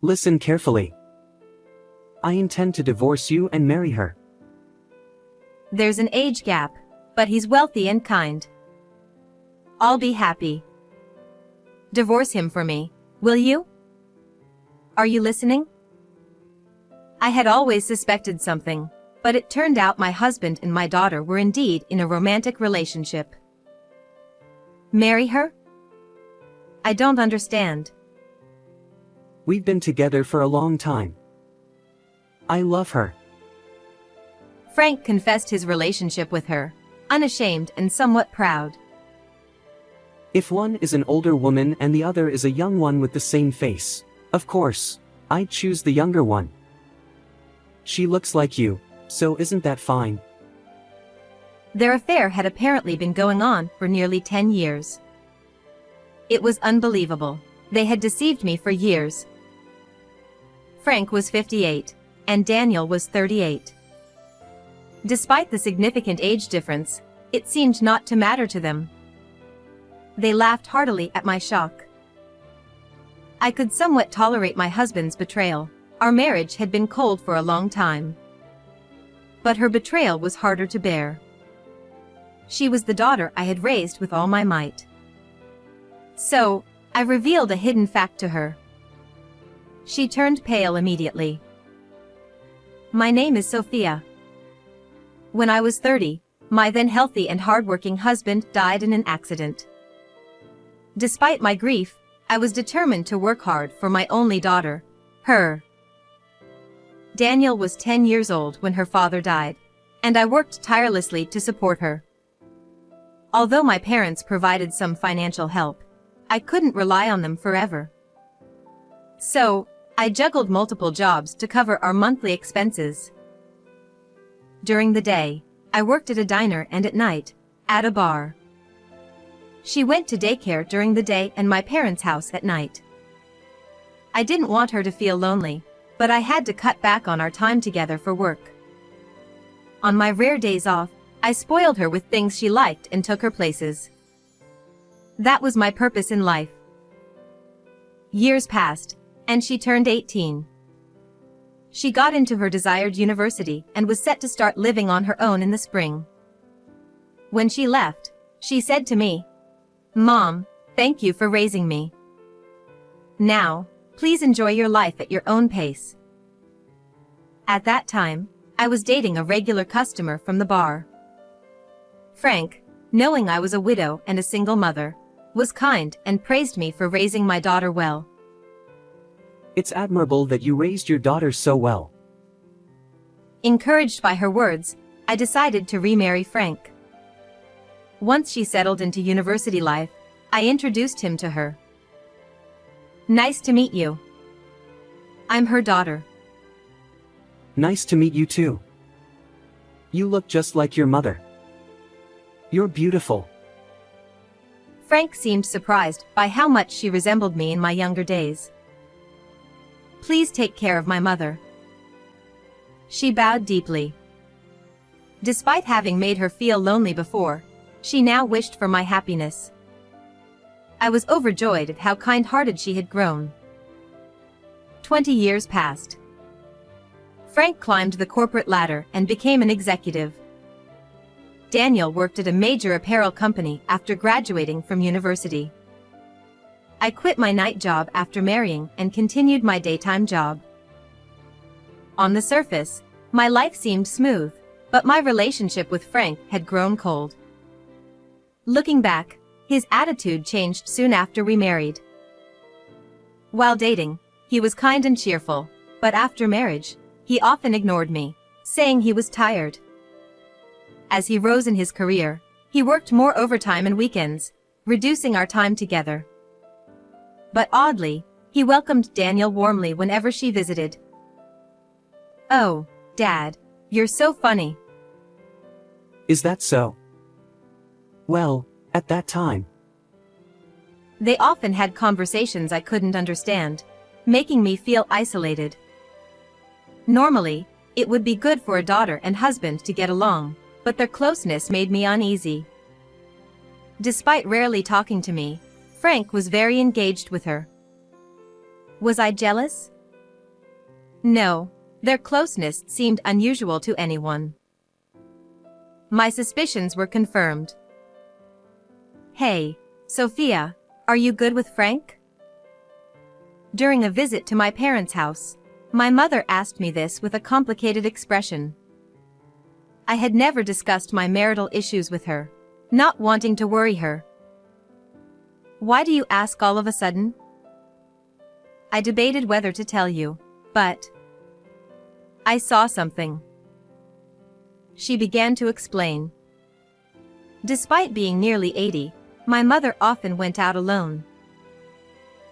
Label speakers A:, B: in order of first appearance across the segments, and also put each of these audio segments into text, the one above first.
A: Listen carefully. I intend to divorce you and marry her.
B: There's an age gap, but he's wealthy and kind. I'll be happy. Divorce him for me, will you? Are you listening? I had always suspected something, but it turned out my husband and my daughter were indeed in a romantic relationship. Marry her? I don't understand.
A: We've been together for a long time. I love her.
B: Frank confessed his relationship with her, unashamed and somewhat proud.
A: If one is an older woman and the other is a young one with the same face, of course, I'd choose the younger one. She looks like you, so isn't that fine?
B: Their affair had apparently been going on for nearly 10 years. It was unbelievable. They had deceived me for years. Frank was 58, and Daniel was 38. Despite the significant age difference, it seemed not to matter to them. They laughed heartily at my shock. I could somewhat tolerate my husband's betrayal. Our marriage had been cold for a long time. But her betrayal was harder to bear. She was the daughter I had raised with all my might. So, I revealed a hidden fact to her. She turned pale immediately. My name is Sophia. When I was 30, my then healthy and hardworking husband died in an accident. Despite my grief, I was determined to work hard for my only daughter, her. Daniel was 10 years old when her father died, and I worked tirelessly to support her. Although my parents provided some financial help, I couldn't rely on them forever. So, I juggled multiple jobs to cover our monthly expenses. During the day, I worked at a diner and at night, at a bar. She went to daycare during the day and my parents' house at night. I didn't want her to feel lonely, but I had to cut back on our time together for work. On my rare days off, I spoiled her with things she liked and took her places. That was my purpose in life. Years passed, and she turned 18. She got into her desired university and was set to start living on her own in the spring. When she left, she said to me, "Mom, thank you for raising me. Now, please enjoy your life at your own pace." At that time, I was dating a regular customer from the bar. Frank, knowing I was a widow and a single mother, was kind and praised me for raising my daughter well.
A: It's admirable that you raised your daughter so well.
B: Encouraged by her words, I decided to remarry Frank. Once she settled into university life, I introduced him to her. Nice to meet you. I'm her daughter.
A: Nice to meet you too. You look just like your mother. You're beautiful.
B: Frank seemed surprised by how much she resembled me in my younger days. Please take care of my mother. She bowed deeply. Despite having made her feel lonely before, she now wished for my happiness. I was overjoyed at how kind-hearted she had grown. 20 years passed. Frank climbed the corporate ladder and became an executive. Daniel worked at a major apparel company after graduating from university. I quit my night job after marrying and continued my daytime job. On the surface, my life seemed smooth, but my relationship with Frank had grown cold. Looking back, his attitude changed soon after we married. While dating, he was kind and cheerful, but after marriage, he often ignored me, saying he was tired. As he rose in his career, he worked more overtime and weekends, reducing our time together. But oddly, he welcomed Daniel warmly whenever she visited. "Oh, Dad, you're so funny."
A: Is that so? Well, at that time.
B: They often had conversations I couldn't understand, making me feel isolated. Normally, it would be good for a daughter and husband to get along, but their closeness made me uneasy. Despite rarely talking to me, Frank was very engaged with her. Was I jealous? No, their closeness seemed unusual to anyone. My suspicions were confirmed. Hey, Sophia, are you good with Frank? During a visit to my parents' house, my mother asked me this with a complicated expression. I had never discussed my marital issues with her, not wanting to worry her. Why do you ask all of a sudden? I debated whether to tell you, but I saw something. She began to explain. Despite being nearly 80, my mother often went out alone.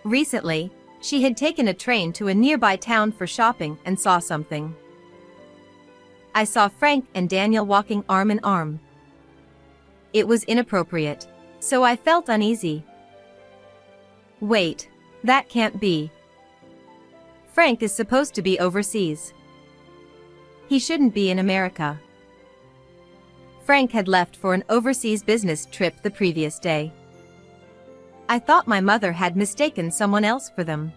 B: Recently, she had taken a train to a nearby town for shopping and saw something. I saw Frank and Daniel walking arm in arm. It was inappropriate, so I felt uneasy. Wait, that can't be. Frank is supposed to be overseas. He shouldn't be in America. Frank had left for an overseas business trip the previous day. I thought my mother had mistaken someone else for them.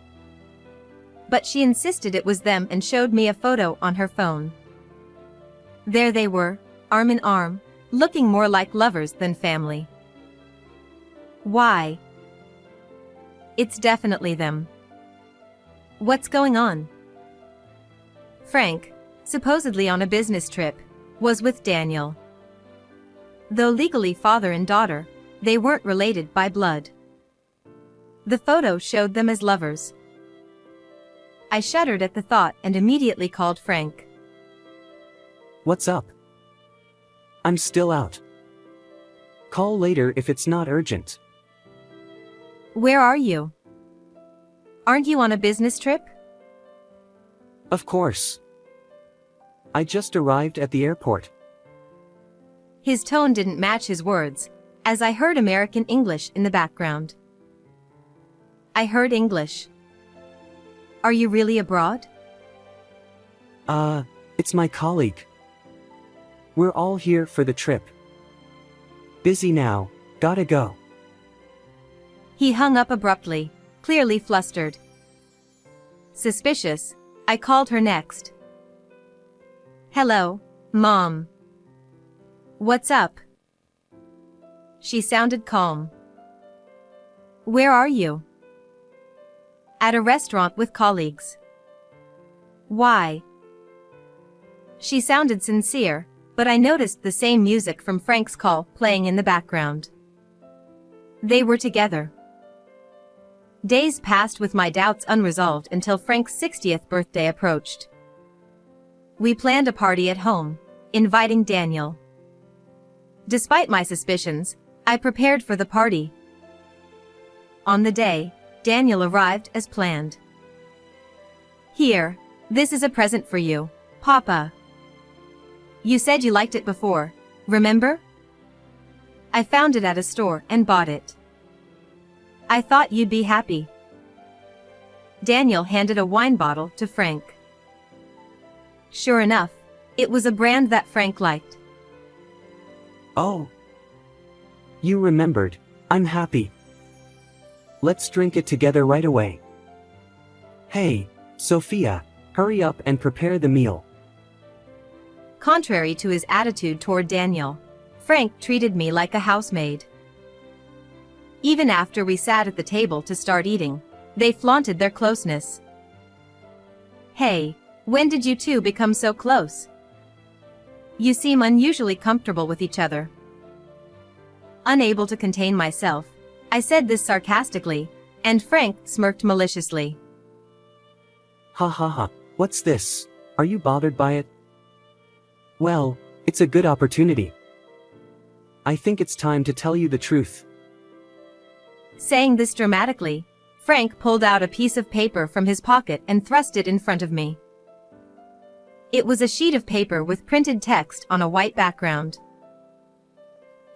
B: But she insisted it was them and showed me a photo on her phone. There they were, arm in arm, looking more like lovers than family. Why? It's definitely them. What's going on? Frank, supposedly on a business trip, was with Daniel. Though legally father and daughter, they weren't related by blood. The photo showed them as lovers. I shuddered at the thought and immediately called Frank.
A: What's up? I'm still out. Call later if it's not urgent.
B: Where are you? Aren't you on a business trip?
A: Of course. I just arrived at the airport.
B: His tone didn't match his words, as I heard American English in the background. I heard English. Are you really abroad?
A: It's my colleague. We're all here for the trip. Busy now, gotta go.
B: He hung up abruptly, clearly flustered. Suspicious, I called her next. Hello, Mom. What's up? She sounded calm. Where are you? At a restaurant with colleagues. Why? She sounded sincere, but I noticed the same music from Frank's call playing in the background. They were together. Days passed with my doubts unresolved until Frank's 60th birthday approached. We planned a party at home, inviting Daniel. Despite my suspicions, I prepared for the party. On the day, Daniel arrived as planned. Here, this is a present for you, Papa. You said you liked it before, remember? I found it at a store and bought it. I thought you'd be happy. Daniel handed a wine bottle to Frank. Sure enough, it was a brand that Frank liked.
A: Oh. You remembered. I'm happy. Let's drink it together right away. Hey, Sophia, hurry up and prepare the meal.
B: Contrary to his attitude toward Daniel, Frank treated me like a housemaid. Even after we sat at the table to start eating, they flaunted their closeness. Hey, when did you two become so close? You seem unusually comfortable with each other. Unable to contain myself, I said this sarcastically, and Frank smirked maliciously.
A: Ha ha ha, what's this? Are you bothered by it? Well, it's a good opportunity. I think it's time to tell you the truth.
B: Saying this dramatically, Frank pulled out a piece of paper from his pocket and thrust it in front of me. It was a sheet of paper with printed text on a white background.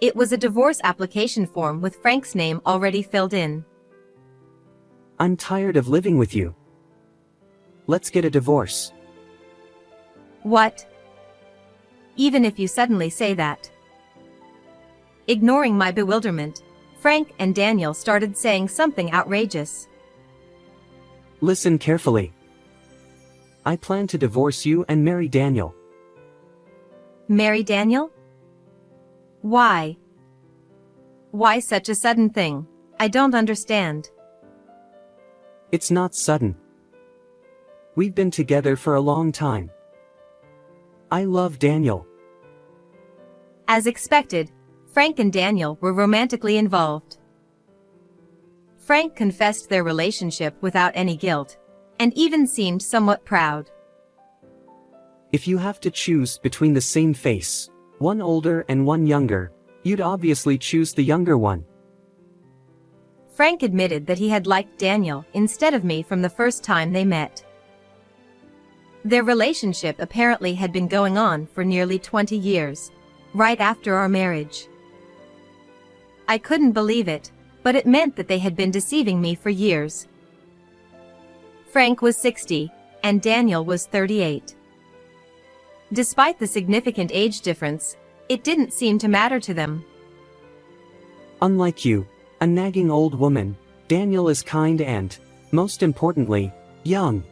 B: It was a divorce application form with Frank's name already filled in.
A: I'm tired of living with you. Let's get a divorce.
B: What? Even if you suddenly say that. Ignoring my bewilderment, Frank and Daniel started saying something outrageous.
A: Listen carefully. I plan to divorce you and marry Daniel.
B: Marry Daniel? Why? Why such a sudden thing? I don't understand.
A: It's not sudden. We've been together for a long time. I love Daniel.
B: As expected, Frank and Daniel were romantically involved. Frank confessed their relationship without any guilt, and even seemed somewhat proud.
A: If you have to choose between the same face, one older and one younger, you'd obviously choose the younger one.
B: Frank admitted that he had liked Daniel instead of me from the first time they met. Their relationship apparently had been going on for nearly 20 years, right after our marriage. I couldn't believe it, but it meant that they had been deceiving me for years. Frank was 60, and Daniel was 38. Despite the significant age difference, it didn't seem to matter to them.
A: Unlike you, a nagging old woman, Daniel is kind and, most importantly, young.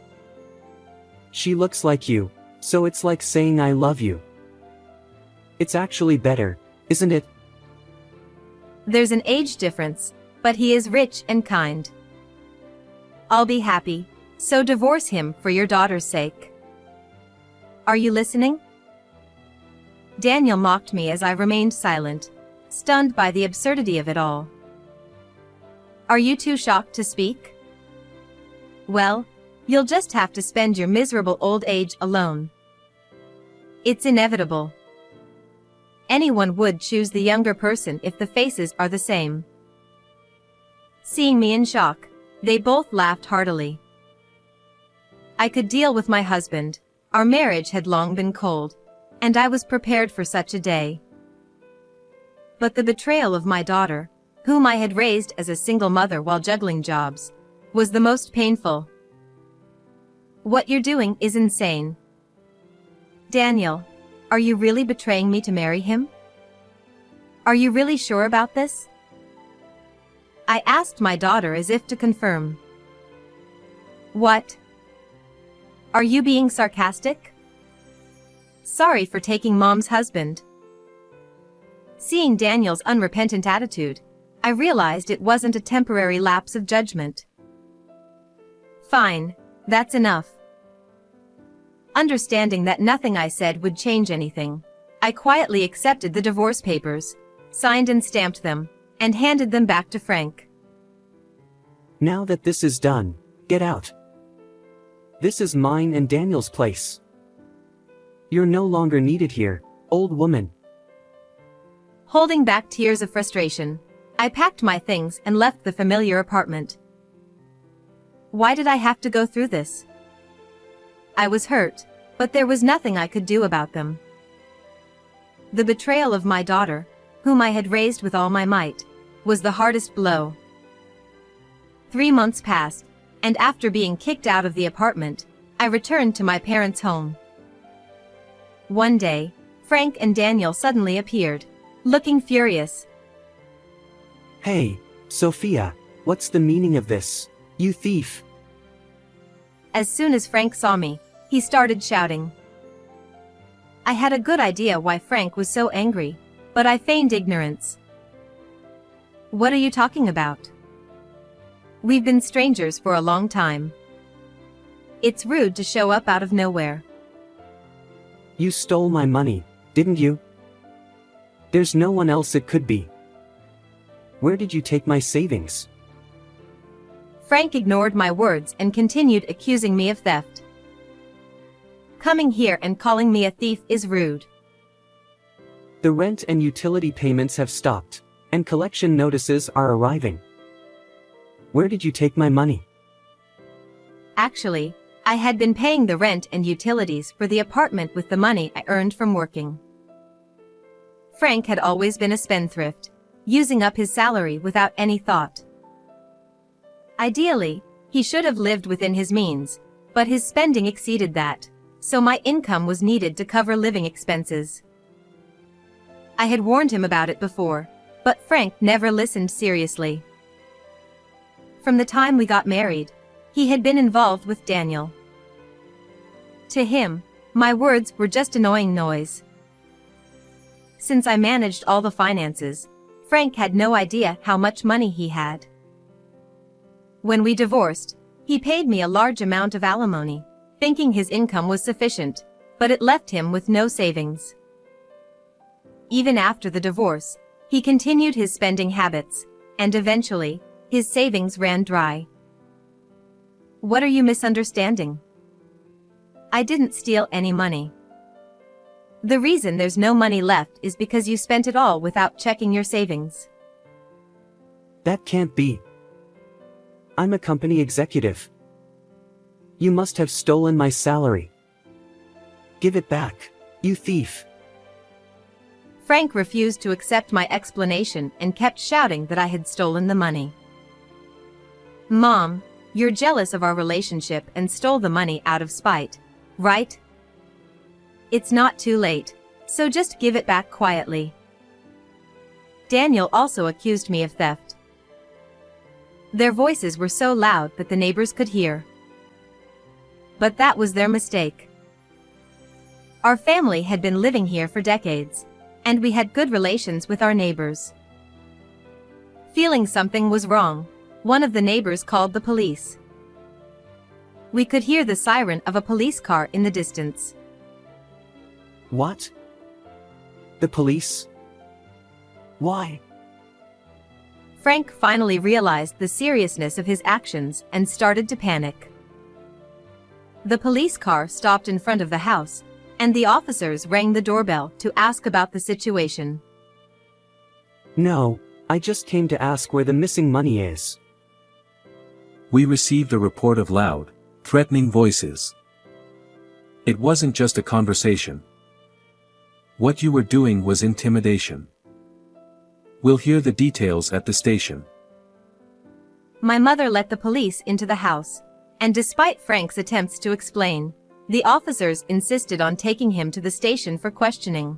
A: She looks like you, so it's like saying I love you. It's actually better, isn't it?
B: There's an age difference, but he is rich and kind. I'll be happy, so divorce him for your daughter's sake. Are you listening? Daniel mocked me as I remained silent, stunned by the absurdity of it all. Are you too shocked to speak? Well, you'll just have to spend your miserable old age alone. It's inevitable. Anyone would choose the younger person if the faces are the same. Seeing me in shock, they both laughed heartily. I could deal with my husband. Our marriage had long been cold, and I was prepared for such a day. But the betrayal of my daughter, whom I had raised as a single mother while juggling jobs, was the most painful. What you're doing is insane. Daniel, are you really betraying me to marry him? Are you really sure about this? I asked my daughter as if to confirm. What? Are you being sarcastic? Sorry for taking Mom's husband. Seeing Daniel's unrepentant attitude, I realized it wasn't a temporary lapse of judgment. Fine, that's enough. Understanding that nothing I said would change anything, I quietly accepted the divorce papers, signed and stamped them, and handed them back to Frank.
A: Now that this is done, get out. This is mine and Daniel's place. You're no longer needed here, old woman.
B: Holding back tears of frustration, I packed my things and left the familiar apartment. Why did I have to go through this? I was hurt, but there was nothing I could do about them. The betrayal of my daughter, whom I had raised with all my might, was the hardest blow. 3 months passed, and after being kicked out of the apartment, I returned to my parents' home. One day, Frank and Daniel suddenly appeared, looking furious.
A: Hey, Sophia, what's the meaning of this, you thief?
B: As soon as Frank saw me, he started shouting. I had a good idea why Frank was so angry, but I feigned ignorance. What are you talking about? We've been strangers for a long time. It's rude to show up out of nowhere.
A: You stole my money, didn't you? There's no one else it could be. Where did you take my savings?
B: Frank ignored my words and continued accusing me of theft. Coming here and calling me a thief is rude.
A: The rent and utility payments have stopped, and collection notices are arriving. Where did you take my money?
B: Actually, I had been paying the rent and utilities for the apartment with the money I earned from working. Frank had always been a spendthrift, using up his salary without any thought. Ideally, he should have lived within his means, but his spending exceeded that, so my income was needed to cover living expenses. I had warned him about it before, but Frank never listened seriously. From the time we got married, he had been involved with Daniel. To him, my words were just annoying noise. Since I managed all the finances, Frank had no idea how much money he had. When we divorced, he paid me a large amount of alimony, thinking his income was sufficient, but it left him with no savings. Even after the divorce, he continued his spending habits, and eventually, his savings ran dry. What are you misunderstanding? I didn't steal any money. The reason there's no money left is because you spent it all without checking your savings.
A: That can't be. I'm a company executive. You must have stolen my salary. Give it back, you thief.
B: Frank refused to accept my explanation and kept shouting that I had stolen the money. Mom, you're jealous of our relationship and stole the money out of spite, right? It's not too late, so just give it back quietly. Daniel also accused me of theft. Their voices were so loud that the neighbors could hear. But that was their mistake. Our family had been living here for decades, and we had good relations with our neighbors. Feeling something was wrong, one of the neighbors called the police. We could hear the siren of a police car in the distance.
A: What? The police? Why?
B: Frank finally realized the seriousness of his actions and started to panic. The police car stopped in front of the house, and the officers rang the doorbell to ask about the situation.
A: No, I just came to ask where the missing money is.
C: We received a report of loud, threatening voices. It wasn't just a conversation. What you were doing was intimidation. We'll hear the details at the station.
B: My mother let the police into the house, and despite Frank's attempts to explain, the officers insisted on taking him to the station for questioning.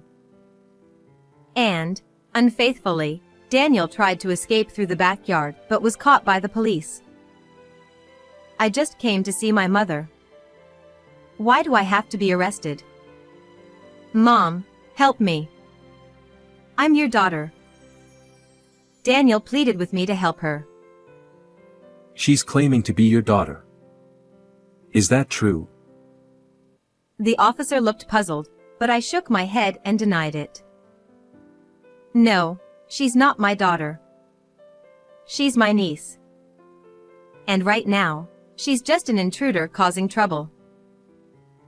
B: And, unfaithfully, Daniel tried to escape through the backyard but was caught by the police. I just came to see my mother. Why do I have to be arrested? Mom, help me. I'm your daughter. Daniel pleaded with me to help her.
C: She's claiming to be your daughter. Is that true?
B: The officer looked puzzled, but I shook my head and denied it. No, she's not my daughter. She's my niece. And right now, she's just an intruder causing trouble.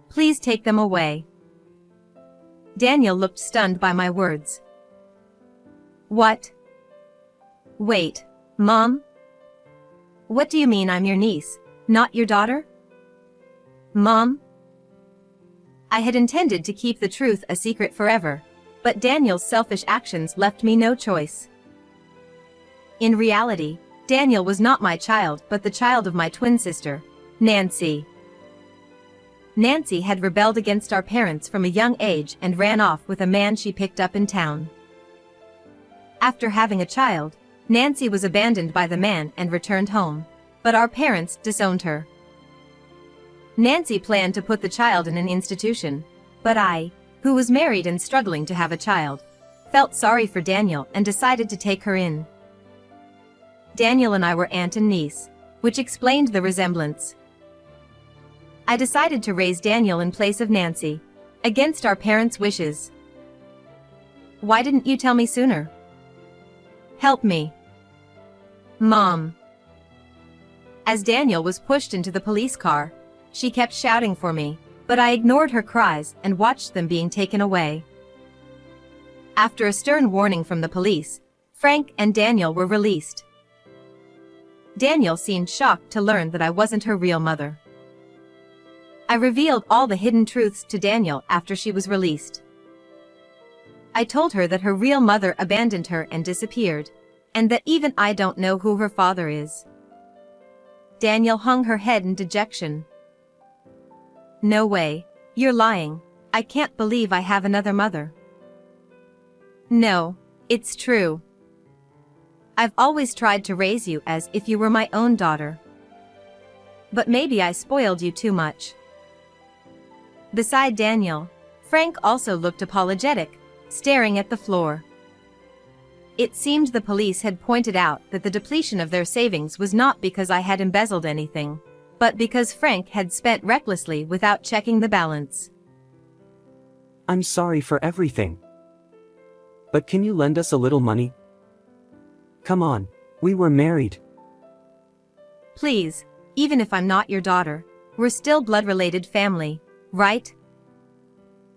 B: Please take them away. Daniel looked stunned by my words. What? Wait, Mom? What do you mean I'm your niece, not your daughter? Mom? I had intended to keep the truth a secret forever, but Daniel's selfish actions left me no choice. In reality, Daniel was not my child but the child of my twin sister, Nancy. Nancy had rebelled against our parents from a young age and ran off with a man she picked up in town. After having a child, Nancy was abandoned by the man and returned home, but our parents disowned her. Nancy planned to put the child in an institution, but I, who was married and struggling to have a child, felt sorry for Daniel and decided to take her in. Daniel and I were aunt and niece, which explained the resemblance. I decided to raise Daniel in place of Nancy, against our parents' wishes. Why didn't you tell me sooner? Help me. Mom. As Daniel was pushed into the police car, she kept shouting for me, but I ignored her cries and watched them being taken away. After a stern warning from the police, Frank and Daniel were released. Daniel seemed shocked to learn that I wasn't her real mother. I revealed all the hidden truths to Daniel after she was released. I told her that her real mother abandoned her and disappeared, and that even I don't know who her father is. Daniel hung her head in dejection. No way, you're lying. I can't believe I have another mother. No, it's true. I've always tried to raise you as if you were my own daughter. But maybe I spoiled you too much. Beside Daniel, Frank also looked apologetic, staring at the floor. It seemed the police had pointed out that the depletion of their savings was not because I had embezzled anything, but because Frank had spent recklessly without checking the balance.
A: I'm sorry for everything. But can you lend us a little money? Come on, we were married.
B: Please, even if I'm not your daughter, we're still blood-related family, right?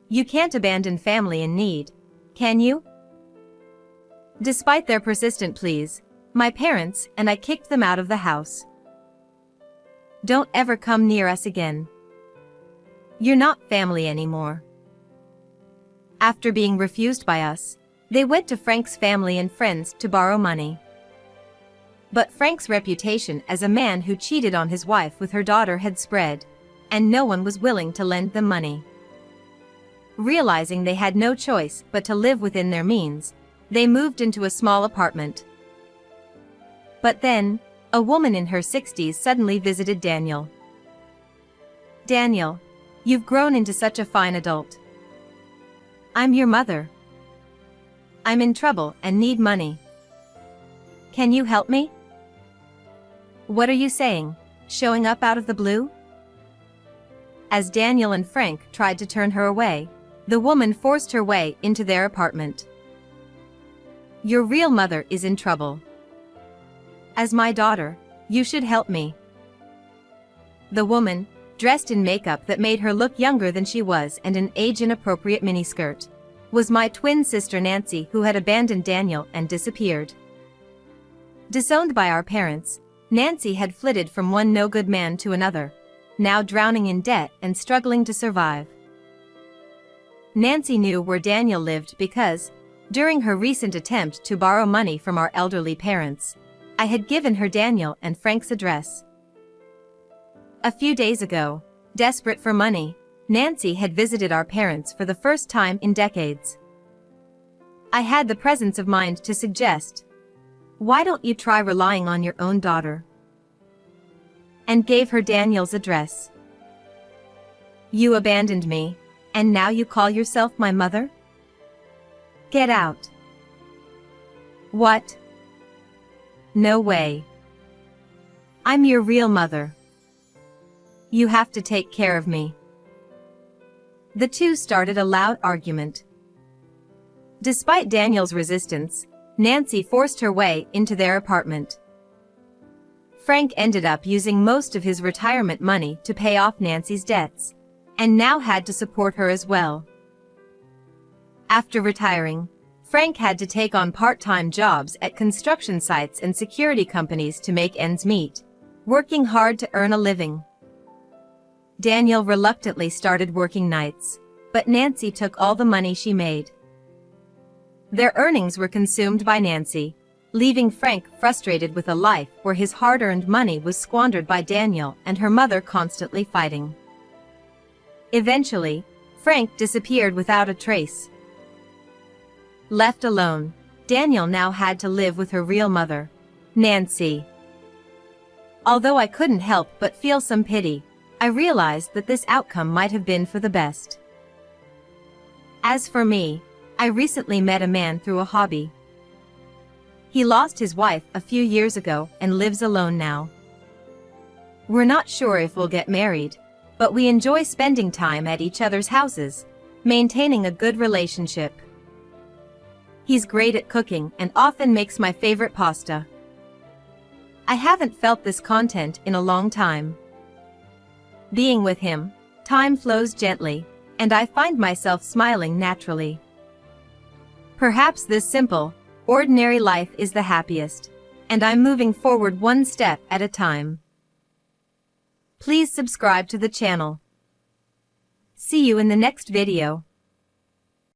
B: You can't abandon family in need, can you? Despite their persistent pleas, my parents and I kicked them out of the house. Don't ever come near us again. You're not family anymore. After being refused by us, they went to Frank's family and friends to borrow money. But Frank's reputation as a man who cheated on his wife with her daughter had spread, and no one was willing to lend them money. Realizing they had no choice but to live within their means, they moved into a small apartment. But then, a woman in her 60s suddenly visited Daniel. Daniel, you've grown into such a fine adult. I'm your mother. I'm in trouble and need money. Can you help me? What are you saying, showing up out of the blue? As Daniel and Frank tried to turn her away, the woman forced her way into their apartment. Your real mother is in trouble. As my daughter, you should help me. The woman, dressed in makeup that made her look younger than she was and an age-inappropriate miniskirt, was my twin sister Nancy, who had abandoned Daniel and disappeared. Disowned by our parents, Nancy had flitted from one no-good man to another, now drowning in debt and struggling to survive. Nancy knew where Daniel lived because, during her recent attempt to borrow money from our elderly parents, I had given her Daniel and Frank's address. A few days ago, desperate for money, Nancy had visited our parents for the first time in decades. I had the presence of mind to suggest, why don't you try relying on your own daughter? And gave her Daniel's address. You abandoned me, and now you call yourself my mother? Get out. What? No way. I'm your real mother. You have to take care of me. The two started a loud argument. Despite Daniel's resistance, Nancy forced her way into their apartment. Frank ended up using most of his retirement money to pay off Nancy's debts, and now had to support her as well. After retiring, Frank had to take on part-time jobs at construction sites and security companies to make ends meet, working hard to earn a living. Daniel reluctantly started working nights, but Nancy took all the money she made. Their earnings were consumed by Nancy, leaving Frank frustrated with a life where his hard-earned money was squandered by Daniel and her mother constantly fighting. Eventually, Frank disappeared without a trace. Left alone, Daniel now had to live with her real mother, Nancy. Although I couldn't help but feel some pity, I realized that this outcome might have been for the best. As for me, I recently met a man through a hobby. He lost his wife a few years ago and lives alone now. We're not sure if we'll get married, but we enjoy spending time at each other's houses, maintaining a good relationship. He's great at cooking and often makes my favorite pasta. I haven't felt this content in a long time. Being with him, time flows gently, and I find myself smiling naturally. Perhaps this simple, ordinary life is the happiest, and I'm moving forward one step at a time. Please subscribe to the channel. See you in the next video.